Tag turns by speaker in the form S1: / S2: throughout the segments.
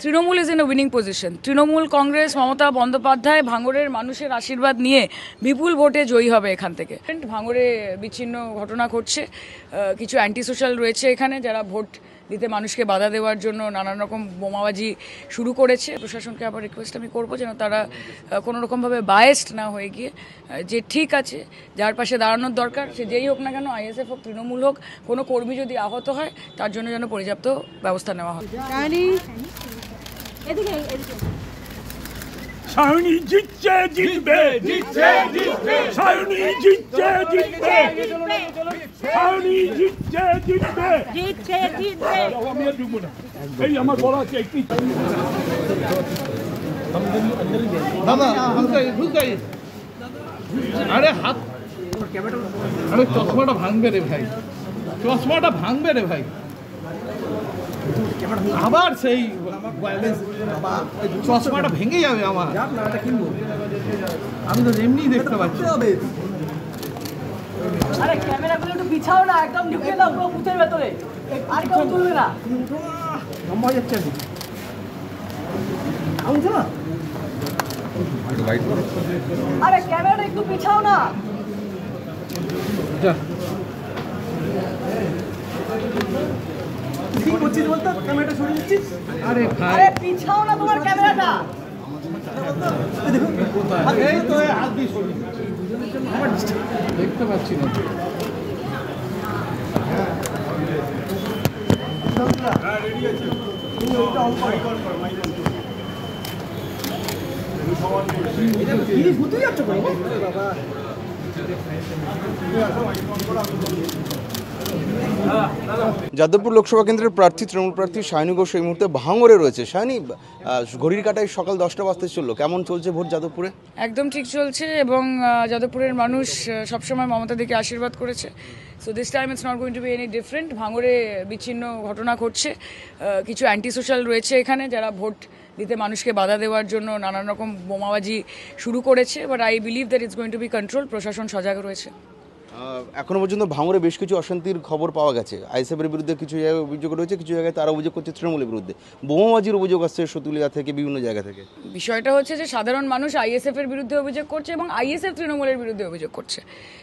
S1: Trinamool is in a winning position. Trinamool, Congress, Mamata Bandyopadhyay ভাঙড়ের মানুষের আশীর্বাদ নিয়ে বিপুল ভোটে জয়ী হবে এখান থেকে। ভাঙড়ে বিচ্ছিন্ন ঘটনা ঘটছে, কিছু অ্যান্টি সোশ্যাল রয়েছে এখানে যারা ভোট দিতে মানুষকে বাধা দেওয়ার জন্য নানান রকম বোমাবাজি শুরু করেছে। প্রশাসনকে আবার রিকোয়েস্ট আমি করবো যেন তারা কোনো রকমভাবে বায়েসড না হয়ে গিয়ে যে ঠিক আছে, যার পাশে দাঁড়ানোর দরকার সে যেই হোক না কেন, আইএসএফ হোক, তৃণমূল হোক, কোনো কর্মী যদি আহত হয় তার জন্য যেন পর্যাপ্ত ব্যবস্থা নেওয়া হয়।
S2: সায়নী জিতছে জিতবে, সায়নী জিতছে জিতবে, সায়নী জিতছে জিতবে, আমি আর ঢুকবো না। এই আমার বলা আছে একটি দাদা আরে হাত, আরে চশমাটা ভাঙবে রে ভাই, চশমাটা ভাঙবে রে ভাই। আবার সেই চশমাটা ভেঙে যাবে আমার, আমি তো এমনি দেখতে পাচ্ছি।
S3: আরে ক্যামেরাগুলো একটু পিছাও না, একদম ঢুকে দাও পুরো বুথের ভেতরে, আর কেউ তুলবে না।
S2: লম্বা যাচ্ছে না,
S3: আরে ক্যামেরাটা একটু পিছাও না। কি করছিস বলতো, ক্যামেরাটা সরিয়ে দিচ্ছিস?
S2: আরে ভাই,
S3: আরে পিছাও না তোমার ক্যামেরাটা।
S2: এই তো হাত দিয়ে সরিয়ে দেখতে পাচ্ছি না।
S4: যাদবপুর লোকসভা কেন্দ্রের প্রার্থী তৃণমূল প্রার্থী সায়নী ঘোষ এই মুহূর্তে ভাঙড়ে রয়েছে। সায়নী, ঘড়ির কাটায় সকাল 10টা বাজতে চললো, কেমন চলছে ভোট যাদবপুরে?
S1: একদম ঠিক চলছে এবং যাদবপুরের মানুষ সবসময় মমতা দিকে আশীর্বাদ করেছে। So this time it's not going to B any different. ভাঙড়ে বিচ্ছিন্ন ঘটনা ঘটছে, কিছু অ্যান্টি সোশ্যাল রয়েছে এখানে যারা ভোট দিতে মানুষকে বাধা দেওয়ার জন্য নানান রকম বোমাবাজি শুরু করেছে। But I believe that it's going to be control. প্রশাসন সজাগ রয়েছে।
S4: এখনো পর্যন্ত ভাঙড়ে বেশ কিছু অশান্তির খবর পাওয়া গেছে। আইএসএফের বিরুদ্ধে কিছু জায়গায় অভিযোগ রয়েছে, কিছু জায়গায় তারা অভিযোগ করছে তৃণমূলের বিরুদ্ধে। বোমাবাজির অভিযোগ আসছে সতুলিয়া থেকে, বিভিন্ন জায়গা থেকে।
S1: বিষয়টা হচ্ছে যে সাধারণ মানুষ আইএসএফ এর বিরুদ্ধে অভিযোগ করছে এবং আইএসএফ তৃণমূলের বিরুদ্ধে অভিযোগ করছে।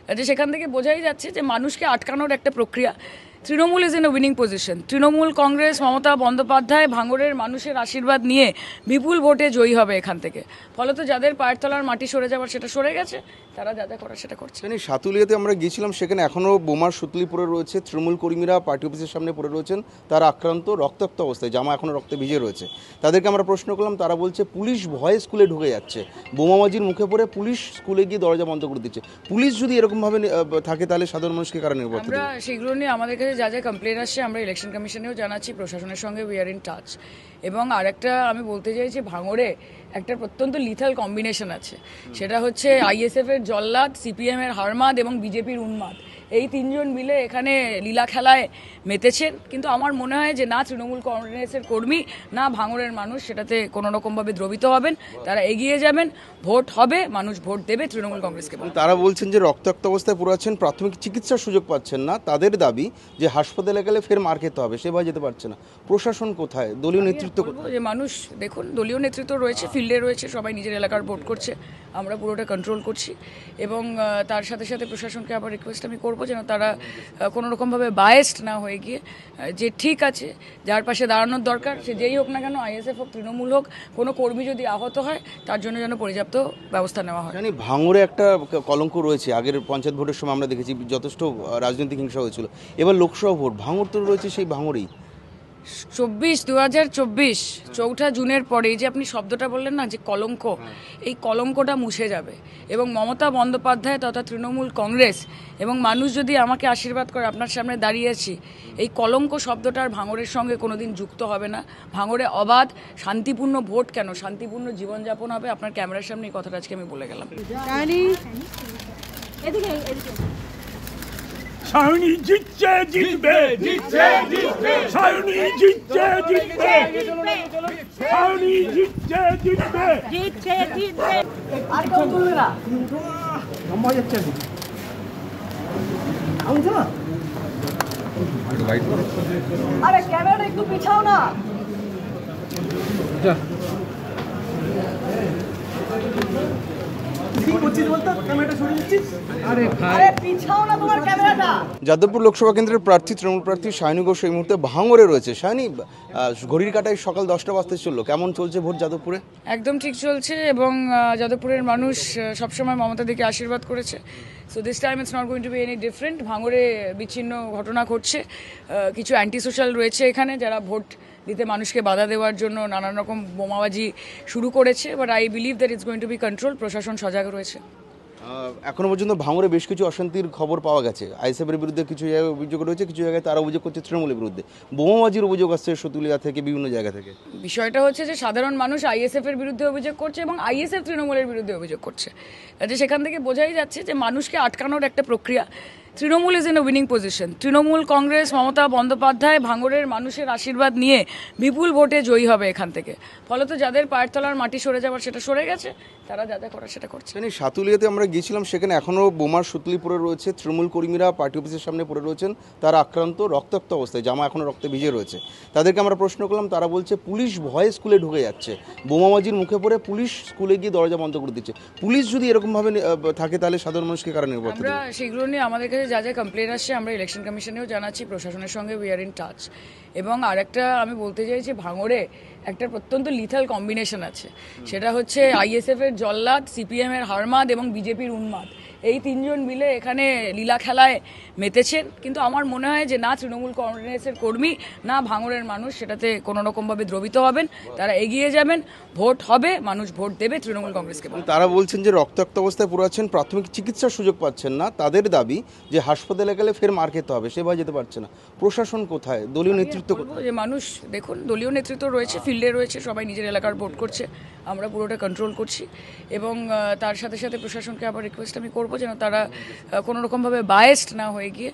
S1: কাজে সেখান থেকে বোঝাই যাচ্ছে যে মানুষকে আটকানোর একটা প্রক্রিয়া। Trinamool is in a winning position. Trinamool, Congress, Mamata Bandyopadhyay ভাঙড়ের মানুষের আশীর্বাদ নিয়ে বিপুল ভোটে জয়ী হবে এখান থেকে। ফলত যাদের পায়ের তলার মাটি সরে যাওয়ার সেটা সরে গেছে, তারা যা যা করার সেটা করছে।
S4: সাতুলিয়াতে আমরা গিয়েছিলাম, সেখানে এখনও বোমার সুতলি পড়ে রয়েছে। তৃণমূল কর্মীরা পার্টি অফিসের সামনে পড়ে রয়েছেন, তারা আক্রান্ত, রক্তাক্ত অবস্থায়, জামা এখনও রক্তে ভিজে রয়েছে। তাদেরকে আমরা প্রশ্ন করলাম, তারা বলছে পুলিশ ভয়ে স্কুলে ঢুকে যাচ্ছে। বোমাবাজির মুখে পড়ে পুলিশ স্কুলে গিয়ে দরজা বন্ধ করে দিচ্ছে। পুলিশ যদি এরকমভাবে থাকে তাহলে সাধারণ মানুষকে কারণ নির্ভর।
S1: আমরা সেগুলো নিয়ে আমাদের কাছে যা যা কমপ্লেন আসছে আমরা ইলেকশন কমিশনেও জানাচ্ছি, প্রশাসনের সঙ্গে উই আর ইন টাচ। এবং আরেকটা আমি বলতে চাই যে ভাঙড়ে একটা প্রত্যন্ত লিথাল কম্বিনেশন আছে, সেটা হচ্ছে আইএসএফ এর জল্লাদ, সিপিএম এর হারমাদ এবং বিজেপির উন্মাদ। এই তিনজন মিলে এখানে লীলা খেলায় মেতেছেন। কিন্তু আমার মনে হয় যে না তৃণমূল কংগ্রেসের কর্মী, না ভাঙড়ের মানুষ সেটাতে কোনো রকমভাবে দ্রবিত হবেন। তারা এগিয়ে যাবেন, ভোট হবে, মানুষ ভোট দেবে তৃণমূল কংগ্রেসকে।
S4: তারা বলছেন যে রক্তাক্ত অবস্থায় পড়ে আছেন, প্রাথমিক চিকিৎসার সুযোগ পাচ্ছেন না। তাদের দাবি যে হাসপাতালে গেলে ফের মার খেতে হবে, সেভাবে যেতে পারছে না। প্রশাসন কোথায়, দলীয় নেতৃত্ব
S1: যে মানুষ দেখুন, দলীয় নেতৃত্ব রয়েছে, ফিল্ডে রয়েছে, সবাই নিজের এলাকার ভোট করছে, আমরা পুরোটা কন্ট্রোল করছি। এবং তার সাথে সাথে প্রশাসনকে আবার রিকোয়েস্ট আমি করবো যেন তারা কোনো রকমভাবে বায়েসড না হয়ে গিয়ে যে ঠিক আছে, যার পাশে দাঁড়ানোর দরকার সে যেই হোক না কেন, আইএসএফ হোক, তৃণমূল হোক, কোনো কর্মী যদি আহত হয় তার জন্য যেন পর্যাপ্ত ব্যবস্থা নেওয়া হয়।
S4: জানি ভাঙড়ে একটা কলঙ্ক রয়েছে। আগের পঞ্চায়েত ভোটের সময় আমরা দেখেছি যথেষ্ট রাজনৈতিক হিংসা হয়েছিল। এবার লোকসভা ভোট, ভাঙড় তো রয়েছে সেই ভাঙড়েই।
S1: 2024 4 জুনের পরে যে আপনি শব্দটা বললেন না যে কলঙ্ক, এই কলঙ্কটা মুছে যাবে। এবং মমতা বন্দ্যোপাধ্যায় তথা তৃণমূল কংগ্রেস এবং মানুষ যদি আমাকে আশীর্বাদ করে, আপনার সামনে দাঁড়িয়েছি, এই কলঙ্ক শব্দটার ভাঙড়ের সঙ্গে কোনোদিন যুক্ত হবে না। ভাঙড়ে অবাধ শান্তিপূর্ণ ভোট কেন, শান্তিপূর্ণ জীবনযাপন হবে। আপনার ক্যামেরার সামনে এই কথাটা আজকে আমি বলে গেলাম।
S2: সায়নী জিতছে জিতবে, সায়নী জিতছে জিতবে, সায়নী জিতছে জিতবে,
S3: আর কেউ তুলবে না।
S2: লম্বা যাচ্ছে
S3: আরে ক্যামেরাটা একটু পিছাও না।
S2: যা
S3: কি করছিস বলতো, ক্যামেরাটা সরিয়ে দিচ্ছিস?
S2: আরে ভাই
S3: আরে পিছাও না তোমার ক্যামেরাটা।
S4: যাদবপুর লোকসভা কেন্দ্রের প্রার্থী তৃণমূল প্রার্থী সায়নী ঘোষ এই মুহূর্তে ভাঙড়ে রয়েছে। সায়নী, ঘড়ির কাটায় সকাল 10টা বাজতে চললো, কেমন চলছে ভোট যাদবপুরে?
S1: একদম ঠিক চলছে এবং যাদবপুরের মানুষ সবসময় মমতা দিকে আশীর্বাদ করেছে। So this time it's not going to B any different. ভাঙড়ে বিচ্ছিন্ন ঘটনা ঘটছে, কিছু অ্যান্টি সোশ্যাল রয়েছে এখানে যারা ভোট দিতে মানুষকে বাধা দেওয়ার জন্য নানান রকম বোমাবাজি শুরু করেছে, but I believe that it's going to be control. প্রশাসন সজাগ রয়েছে।
S4: এখনো পর্যন্ত ভাঙড়ে বেশ কিছু অশান্তির খবর পাওয়া গেছে। আইএসএফের বিরুদ্ধে কিছু জায়গায় অভিযোগ রয়েছে, কিছু জায়গায় তারা অভিযোগ করছে তৃণমূলের বিরুদ্ধে। বোমাবাজির অভিযোগ আসছে সতুলিয়া থেকে, বিভিন্ন জায়গা থেকে।
S1: বিষয়টা হচ্ছে যে সাধারণ মানুষ আইএসএফ এর বিরুদ্ধে অভিযোগ করছে এবং আইএসএফ তৃণমূলের বিরুদ্ধে অভিযোগ করছে। কাজে সেখান থেকে বোঝাই যাচ্ছে যে মানুষকে আটকানোর একটা প্রক্রিয়া। Trinamool is in a winning position. Trinamool Congress Mamata Bandyopadhyay ভাঙড়ের মানুষের আশীর্বাদ নিয়ে বিপুল ভোটে জয়ী হবে এখান থেকে। ফলত যাদের পায়ের তলার মাটি সরে যাওয়ার সেটা সরে গেছে, তারা যা যা করার সেটা করছে।
S4: জানি সাতুলিয়াতে আমরা গিয়েছিলাম, সেখানে এখনও বোমার সুতলি পড়ে রয়েছে। তৃণমূল কর্মীরা পার্টি অফিসের সামনে পড়ে রয়েছেন, তারা আক্রান্ত, রক্তাক্ত অবস্থায়, জামা এখনও রক্তে ভিজে রয়েছে। তাদেরকে আমরা প্রশ্ন করলাম, তারা বলছে পুলিশ ভয়ে স্কুলে ঢুকে যাচ্ছে। বোমাবাজির মুখে পড়ে পুলিশ স্কুলে গিয়ে দরজা বন্ধ করে দিচ্ছে। পুলিশ যদি এরকমভাবে থাকে তাহলে সাধারণ মানুষকে কারণে
S1: আমরা সেগুলো নিয়ে আমাদের কাছে যা যা কমপ্লেন আসছে আমরা ইলেকশন কমিশনেও জানাচ্ছি, প্রশাসনের সঙ্গে উই আর ইন টাচ। এবং আরেকটা আমি বলতে চাই যে ভাঙড়ে একটা প্রত্যন্ত লিথাল কম্বিনেশন আছে, সেটা হচ্ছে আইএসএফ এর জল্লাদ, সিপিএম এর হারমাদ এবং বিজেপির উন্মাদ। এই তিনজন মিলে এখানে লীলা খেলায় মেতেছেন। কিন্তু আমার মনে হয় যে না তৃণমূল কংগ্রেসের কর্মী না ভাঙড়ের মানুষ সেটাতে কোনো রকমভাবে দ্রবিত হবেন। তারা এগিয়ে যাবেন, ভোট হবে, মানুষ ভোট দেবে তৃণমূল কংগ্রেসকে।
S4: তারা বলছেন যে রক্তাক্ত অবস্থায় পড়ে আছেন, প্রাথমিক চিকিৎসার সুযোগ পাচ্ছেন না। তাদের দাবি যে হাসপাতালে গেলে ফের মার খেতে হবে, সেভাবে যেতে পারছে না। প্রশাসন কোথায়, দলীয় নেতৃত্ব কোথায়?
S1: যে মানুষ দেখুন, দলীয় নেতৃত্ব রয়েছে, ফিল্ডে রয়েছে, সবাই নিজের এলাকার ভোট করছে, আমরা পুরোটা কন্ট্রোল করছি। এবং তার সাথে সাথে প্রশাসনকে আবার রিকোয়েস্ট আমি করবো যেন তারা কোনো রকমভাবে বায়াসড না হয়ে গিয়ে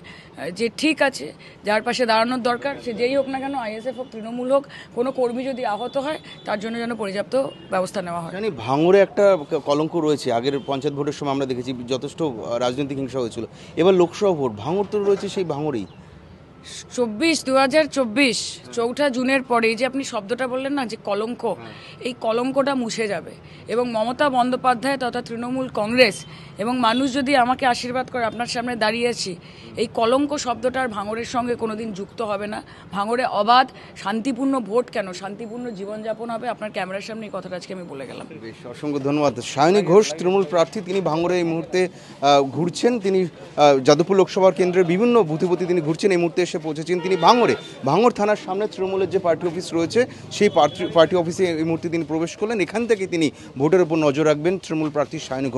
S1: যে ঠিক আছে যার পাশে দাঁড়ানোর দরকার সে যেই হোক না কেন, আইএসএফ হোক তৃণমূল হোক, কোনো কর্মী যদি আহত হয় তার জন্য যেন পর্যাপ্ত ব্যবস্থা নেওয়া হয়।
S4: জানি ভাঙড়ে একটা কলঙ্ক রয়েছে। আগের পঞ্চায়েত ভোটের সময় আমরা দেখেছি যথেষ্ট রাজনৈতিক হিংসা হয়েছিল। এবার লোকসভা ভোট, ভাঙড় তো রয়েছে সেই ভাঙড়েই।
S1: 2024 4ঠা জুনের পরে এই যে আপনি শব্দটা বললেন না যে কলঙ্ক, এই কলঙ্কটা মুছে যাবে। এবং মমতা বন্দ্যোপাধ্যায় তথা তৃণমূল কংগ্রেস এবং মানুষ যদি আমাকে আশীর্বাদ করে, আপনার সামনে দাঁড়িয়েছি, এই কলঙ্ক শব্দটার ভাঙড়ের সঙ্গে কোনোদিন যুক্ত হবে না। ভাঙড়ে অবাধ শান্তিপূর্ণ ভোট কেন, শান্তিপূর্ণ জীবনযাপন হবে। আপনার ক্যামেরার সামনে এই কথাটা আজকে আমি বলে গেলাম।
S4: বেশ, অসংখ্য ধন্যবাদ। সায়নী ঘোষ তৃণমূল প্রার্থী, তিনি ভাঙড়ে এই মুহূর্তে ঘুরছেন। তিনি যাদবপুর লোকসভা কেন্দ্রের বিভিন্ন বুথে তিনি ঘুরছেন। এই মুহূর্তে এসে পৌঁছেছেন তিনি ভাঙড় থানার সামনে তৃণমূলের যে পার্টি অফিস রয়েছে সেই পার্টি অফিসে এই মুহূর্তে তিনি প্রবেশ করলেন। এখান থেকে তিনি ভোটের উপর নজর রাখবেন তৃণমূল প্রার্থী সায়নী ঘোষ।